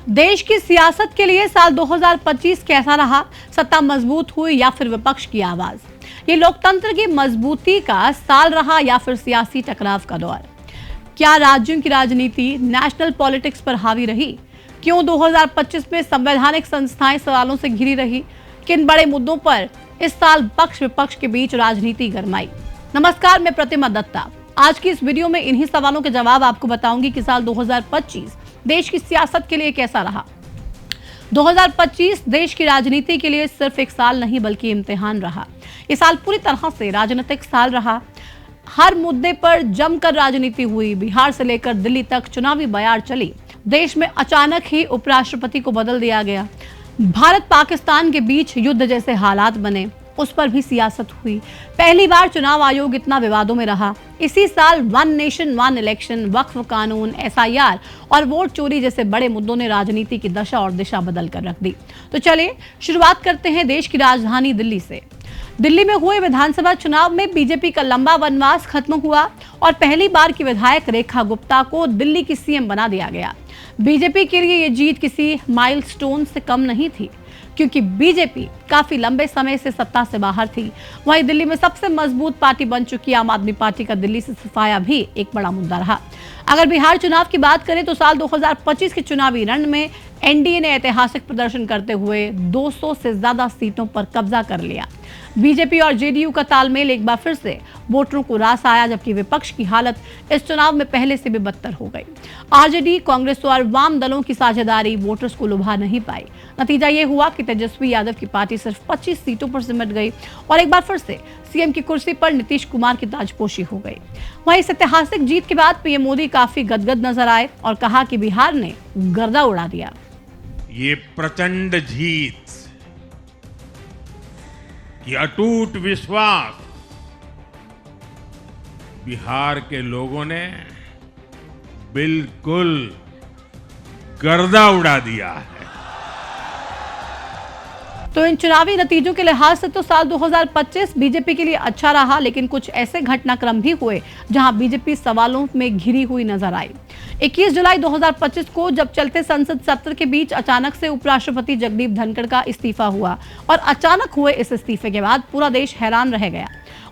देश की सियासत के लिए साल 2025 कैसा रहा? सत्ता मजबूत हुई या फिर विपक्ष की आवाज? ये लोकतंत्र की मजबूती का साल रहा या फिर सियासी टकराव का दौर? क्या राज्यों की राजनीति नेशनल पॉलिटिक्स पर हावी रही? क्यों 2025 में संवैधानिक संस्थाएं सवालों से घिरी रही? किन बड़े मुद्दों पर इस साल पक्ष विपक्ष के बीच राजनीति गरमाई? नमस्कार, मैं प्रतिमा दत्ता। आज की इस वीडियो में इन्हीं सवालों के जवाब आपको बताऊंगी कि साल 2025 देश की सियासत के लिए कैसा रहा। 2025 देश की राजनीति के लिए सिर्फ एक साल नहीं बल्कि इम्तिहान रहा। ये साल पूरी तरह से राजनीतिक साल रहा। हर मुद्दे पर जमकर राजनीति हुई। बिहार से लेकर दिल्ली तक चुनावी बयार चली। देश में अचानक ही उपराष्ट्रपति को बदल दिया गया। भारत पाकिस्तान के बीच युद्ध जैसे हालात बने, उस पर भी सियासत हुई। पहली बार चुनाव आयोग इतना विवादों में रहा। इसी साल वन नेशन वन इलेक्शन, वक्फ कानून, SIR और वोट चोरी जैसे बड़े मुद्दों ने राजनीति की दशा और दिशा बदल कर रख दी। तो चलिए शुरुआत करते हैं देश की राजधानी दिल्ली से। दिल्ली में हुए विधानसभा चुनाव में बीजेपी का लंबा वनवास खत्म हुआ और पहली बार की विधायक रेखा गुप्ता को दिल्ली की CM बना दिया गया। बीजेपी के लिए ये जीत किसी माइलस्टोन से कम नहीं थी, क्योंकि बीजेपी काफी लंबे समय से सत्ता से बाहर थी। वहीं दिल्ली में सबसे मजबूत पार्टी बन चुकी आम आदमी पार्टी का दिल्ली से सफाया भी एक बड़ा मुद्दा रहा। अगर बिहार चुनाव की बात करें तो साल 2025 के चुनावी रण में NDA ने ऐतिहासिक प्रदर्शन करते हुए 200 से ज्यादा सीटों पर कब्जा कर लिया। बीजेपी और JDU का तालमेल एक बार फिर से वोटरों को रास आया, जबकि विपक्ष की हालत इस चुनाव में पहले से भी बदतर हो गई। RJD, कांग्रेस और वाम दलों की साझेदारी वोटर्स को लुभा नहीं पाई। नतीजा ये हुआ कि तेजस्वी यादव की पार्टी सिर्फ 25 सीटों पर सिमट गई और एक बार फिर से CM की कुर्सी पर नीतीश कुमार की ताजपोशी हो गई। वहीं इस ऐतिहासिक जीत के बाद PM मोदी काफी गदगद नजर आए और कहा कि बिहार ने गर्दा उड़ा दिया। ये प्रचंड जीत, ये अटूट विश्वास बिहार के लोगों ने बिल्कुल गर्दा उड़ा दिया है। तो इन चुनावी नतीजों के लिहाज से तो साल 2025 बीजेपी के लिए अच्छा रहा, लेकिन कुछ ऐसे घटनाक्रम भी हुए जहां बीजेपी सवालों में घिरी हुई नजर आई। 21 जुलाई 2025 को जब चलते संसद सत्र के बीच अचानक से उपराष्ट्रपति जगदीप धनखड़ का इस्तीफा हुआ और अचानक हुए इस इस्तीफे के बाद पूरा देश हैरान रह गया।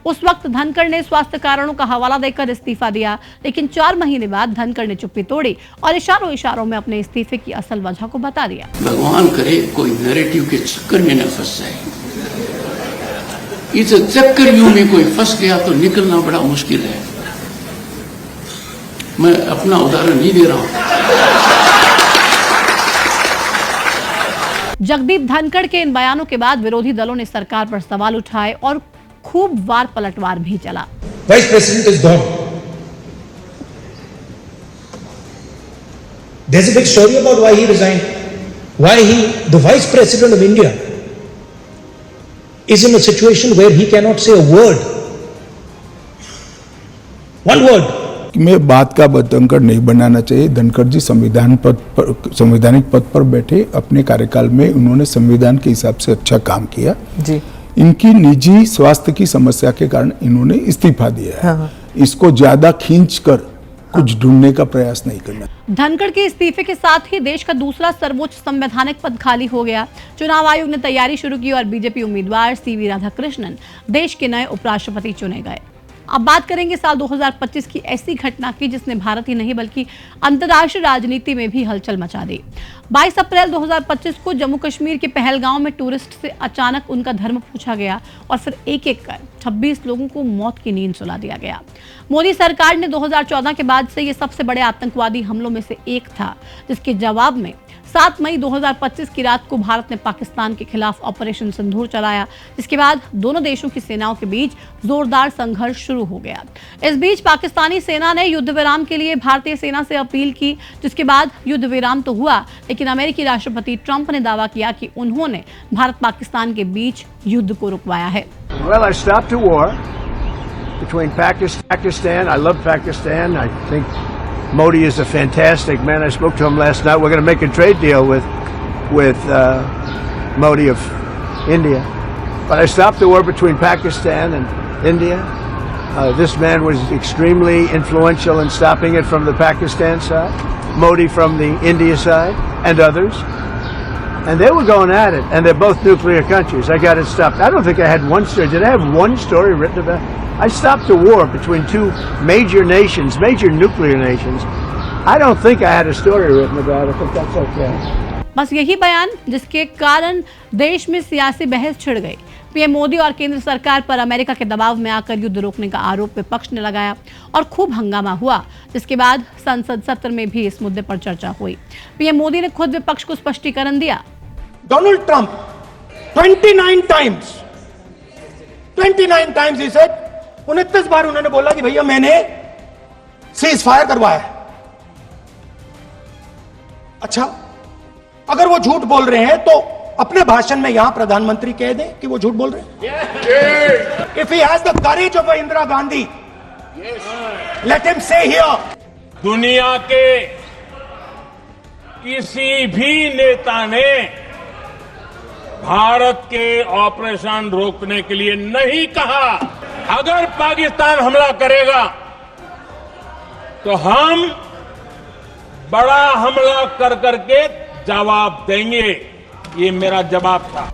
उस वक्त धनखड़ ने स्वास्थ्य कारणों का हवाला देकर इस्तीफा दिया, लेकिन 4 महीने बाद धनखड़ ने चुप्पी तोड़ी और इशारों में अपने इस्तीफे की असल वजह को बता दिया। भगवान करे कोई नैरेटिव के चक्कर में न फंस जाए। इस चक्कर में कोई फंस गया तो निकलना बड़ा मुश्किल है। मैं अपना उदाहरण नहीं दे रहा हूं। जगदीप धनखड़ के इन बयानों के बाद विरोधी दलों ने सरकार पर सवाल उठाए और खूब वार पलटवार भी चला। Vice President is gone. There's a big story about why he resigned. Why the Vice President of India, is in a situation where he cannot say a word. One word. में बात का बतंकर नहीं बनाना चाहिए। धनखड़ जी संवैधानिक पद पर बैठे, अपने कार्यकाल में उन्होंने संविधान के हिसाब से अच्छा काम किया जी। इनकी निजी स्वास्थ्य की समस्या के कारण इन्होंने इस्तीफा दिया है। हाँ। इसको ज्यादा खींचकर कुछ ढूंढने का प्रयास नहीं करना। धनखड़ के इस्तीफे के साथ ही देश का दूसरा सर्वोच्च संवैधानिक पद खाली हो गया। चुनाव आयोग ने तैयारी शुरू की और बीजेपी उम्मीदवार CV राधाकृष्णन देश के नए उपराष्ट्रपति चुने गए। अब बात करेंगे साल 2025 की ऐसी घटना की जिसने भारत ही नहीं बल्कि अंतर्राष्ट्रीय राजनीति में भी हलचल मचा दी। 22 अप्रैल 2025 को जम्मू कश्मीर के पहलगांव में टूरिस्ट से अचानक उनका धर्म पूछा गया और फिर एक एक कर 26 लोगों को मौत की नींद सुला दिया गया। मोदी सरकार ने 2014 के बाद से ये सबसे बड़े आतंकवादी हमलों में से एक था, जिसके जवाब में 7 मई 2025 की रात को भारत ने पाकिस्तान के खिलाफ ऑपरेशन सिंदूर चलाया, जिसके बाद दोनों देशों की सेनाओं के बीच जोरदार संघर्ष शुरू हो गया। इस बीच पाकिस्तानी सेना ने युद्ध विराम के लिए भारतीय सेना से अपील की, जिसके बाद युद्ध विराम तो हुआ, लेकिन अमेरिकी राष्ट्रपति ट्रंप ने दावा किया कि उन्होंने भारत पाकिस्तान के बीच युद्ध को रुकवाया है। Well, I stopped a war between Pakistan. I love Pakistan. I think Modi is a fantastic man. I spoke to him last night. We're going to make a trade deal with Modi of India. But I stopped the war between Pakistan and India. This man was extremely influential in stopping it from the Pakistan side. Modi from the India side, and others. And they were going at it, and they're both nuclear countries. I got it stopped. I don't think I had one story. Did I have one story written about it? I stopped a war between two major nations, major nuclear nations. I don't think I had a story written about it, but that's okay. बस यही बयान जिसके कारण देश में सियासी बहस छिड़ गई। पीएम मोदी और केंद्र सरकार पर अमेरिका के दबाव में आकर युद्ध रोकने का आरोप विपक्ष ने लगाया और खूब हंगामा हुआ, जिसके बाद संसद सत्र में भी इस मुद्दे पर चर्चा हुई। पीएम मोदी ने खुद विपक्ष को स्पष्टीकरण दिया। Donald Trump 29 times he said, 29 बार उन्होंने बोला कि भैया मैंने सीज फायर करवाया है। अच्छा, अगर वो झूठ बोल रहे हैं तो अपने भाषण में यहां प्रधानमंत्री कह दें कि वो झूठ बोल रहे हैं। If he has the courage of Indira Gandhi, let him say here. दुनिया के किसी भी नेता ने भारत के ऑपरेशन रोकने के लिए नहीं कहा। अगर पाकिस्तान हमला करेगा तो हम बड़ा हमला कर करके जवाब देंगे, ये मेरा जवाब था।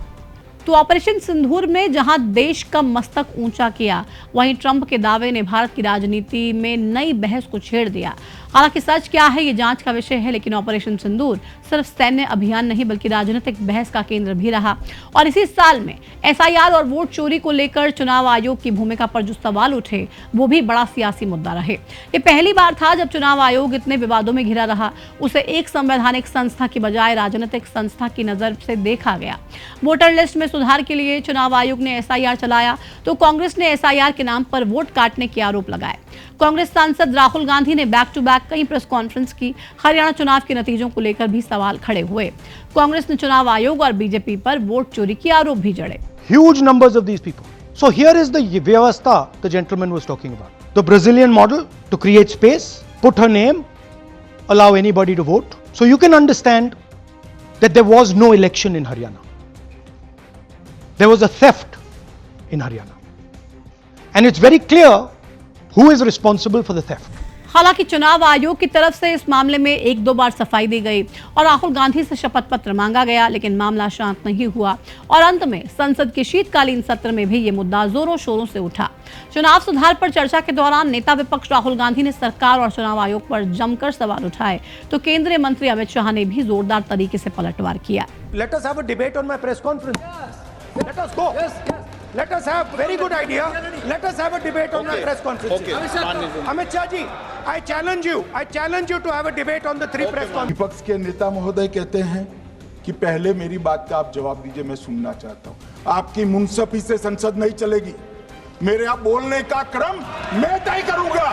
तो ऑपरेशन सिंदूर में जहां देश का मस्तक ऊंचा किया, वहीं ट्रंप के दावे ने भारत की राजनीति में नई बहस को छेड़ दिया। हालांकि सच क्या है ये जांच का विषय है, लेकिन ऑपरेशन सिंदूर सिर्फ सैन्य अभियान नहीं बल्कि राजनीतिक बहस का केंद्र भी रहा। और इसी साल में एसआईआर और वोट चोरी को लेकर चुनाव आयोग की भूमिका पर जो सवाल उठे वो भी बड़ा सियासी मुद्दा रहे। ये पहली बार था जब चुनाव आयोग इतने विवादों में घिरा रहा। उसे एक संवैधानिक संस्था की बजाय राजनीतिक संस्था की नजर से देखा गया। वोटर लिस्ट में सुधार के लिए चुनाव आयोग ने एसआईआर चलाया तो कांग्रेस ने एसआईआर के नाम पर वोट काटने के आरोप लगाए। कांग्रेस सांसद राहुल गांधी ने बैक टू बैक कई प्रेस कॉन्फ्रेंस की। हरियाणा चुनाव के नतीजों को लेकर भी सवाल खड़े हुए। कांग्रेस ने चुनाव आयोग और बीजेपी पर वोट चोरी के आरोप भी जड़े। Huge numbers of these people. So here is the vyavastha the gentleman was talking about. The Brazilian model to create space, put her name, allow anybody to vote. So you can understand that there was no election in Haryana. There was a theft in Haryana. And it's very clear who is responsible for the theft. हालांकि चुनाव आयोग की तरफ से इस मामले में एक दो बार सफाई दी गई और राहुल गांधी से शपथ पत्र मांगा गया, लेकिन मामला शांत नहीं हुआ और अंत में संसद के शीतकालीन सत्र में भी ये मुद्दा जोरों शोरों से उठा। चुनाव सुधार पर चर्चा के दौरान नेता विपक्ष राहुल गांधी ने सरकार और चुनाव आयोग पर जमकर सवाल उठाए तो केंद्रीय मंत्री अमित शाह ने भी जोरदार तरीके से पलटवार किया। Let us have a debate on my press conference. Let us go. Let us have very good idea. Let us have a debate on my press conference. Amit Shah ji, I challenge you. I challenge you to have a debate on the 3 press conferences. विपक्ष के नेता महोदय कहते हैं कि पहले मेरी बात का आप जवाब दीजिए, मैं सुनना चाहता हूं। आपकी मुंसफी से संसद नहीं चलेगी। मेरे यहाँ बोलने का क्रम मैं तय करूंगा।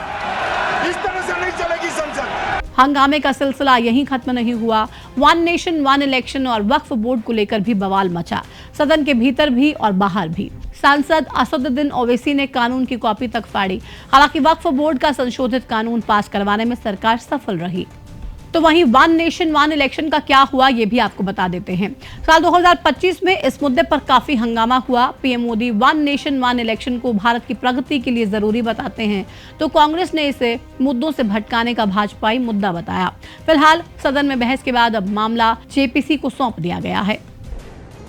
इस तरह से नहीं चलेगी संसद। हंगामे का सिलसिला यहीं खत्म नहीं हुआ। वन नेशन वन इलेक्शन और वक्फ बोर्ड को लेकर भी बवाल मचा, सदन के भीतर भी और बाहर भी। सांसद असदुद्दीन ओवैसी ने कानून की कॉपी तक फाड़ी। हालांकि वक्फ बोर्ड का संशोधित कानून पास करवाने में सरकार सफल रही। तो वहीं वन नेशन वन इलेक्शन का क्या हुआ ये भी आपको बता देते हैं। साल 2025 में इस मुद्दे पर काफी हंगामा हुआ। PM Modi one nation one election को भारत की प्रगति के लिए जरूरी बताते हैं तो कांग्रेस ने इसे मुद्दों से भटकाने का भाजपाई मुद्दा बताया। फिलहाल सदन में बहस के बाद अब मामला जेपीसी को सौंप दिया गया है।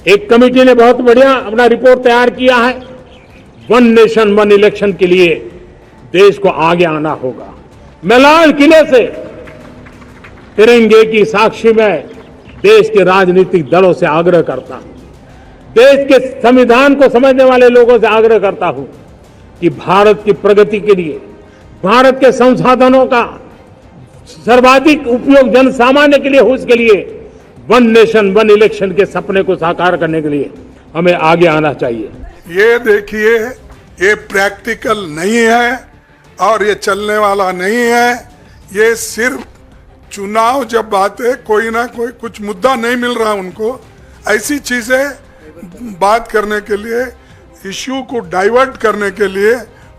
एक कमेटी ने बहुत बढ़िया अपना रिपोर्ट तैयार किया है। वन नेशन वन इलेक्शन के लिए देश को आगे आना होगा। मैं लाल किले से तिरंगे की साक्षी में देश के राजनीतिक दलों से आग्रह करता हूं, देश के संविधान को समझने वाले लोगों से आग्रह करता हूं कि भारत की प्रगति के लिए, भारत के संसाधनों का सर्वाधिक उपयोग जन सामान्य के लिए हो, इसके लिए वन नेशन वन इलेक्शन के सपने को साकार करने के लिए हमें आगे आना चाहिए। ये देखिए, ये प्रैक्टिकल नहीं है और ये चलने वाला नहीं है। ये सिर्फ चुनाव जब बात है, कोई ना कोई कुछ मुद्दा नहीं मिल रहा उनको, ऐसी चीजें बात करने के लिए, इश्यू को डाइवर्ट करने के लिए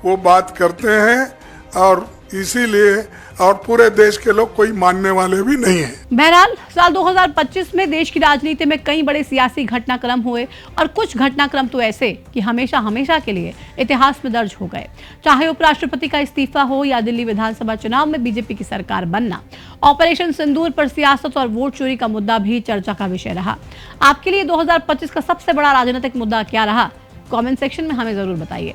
वो बात करते हैं और इसीलिए और पूरे देश के लोग कोई मानने वाले भी नहीं है। बहरहाल साल 2025 में देश की राजनीति में कई बड़े सियासी घटनाक्रम हुए और कुछ घटनाक्रम तो ऐसे कि हमेशा हमेशा के लिए इतिहास में दर्ज हो गए। चाहे उपराष्ट्रपति का इस्तीफा हो या दिल्ली विधानसभा चुनाव में बीजेपी की सरकार बनना, ऑपरेशन सिंदूर पर सियासत और वोट चोरी का मुद्दा भी चर्चा का विषय रहा। आपके लिए 2025 का सबसे बड़ा राजनीतिक मुद्दा क्या रहा? कमेंट सेक्शन में हमें जरूर बताइए।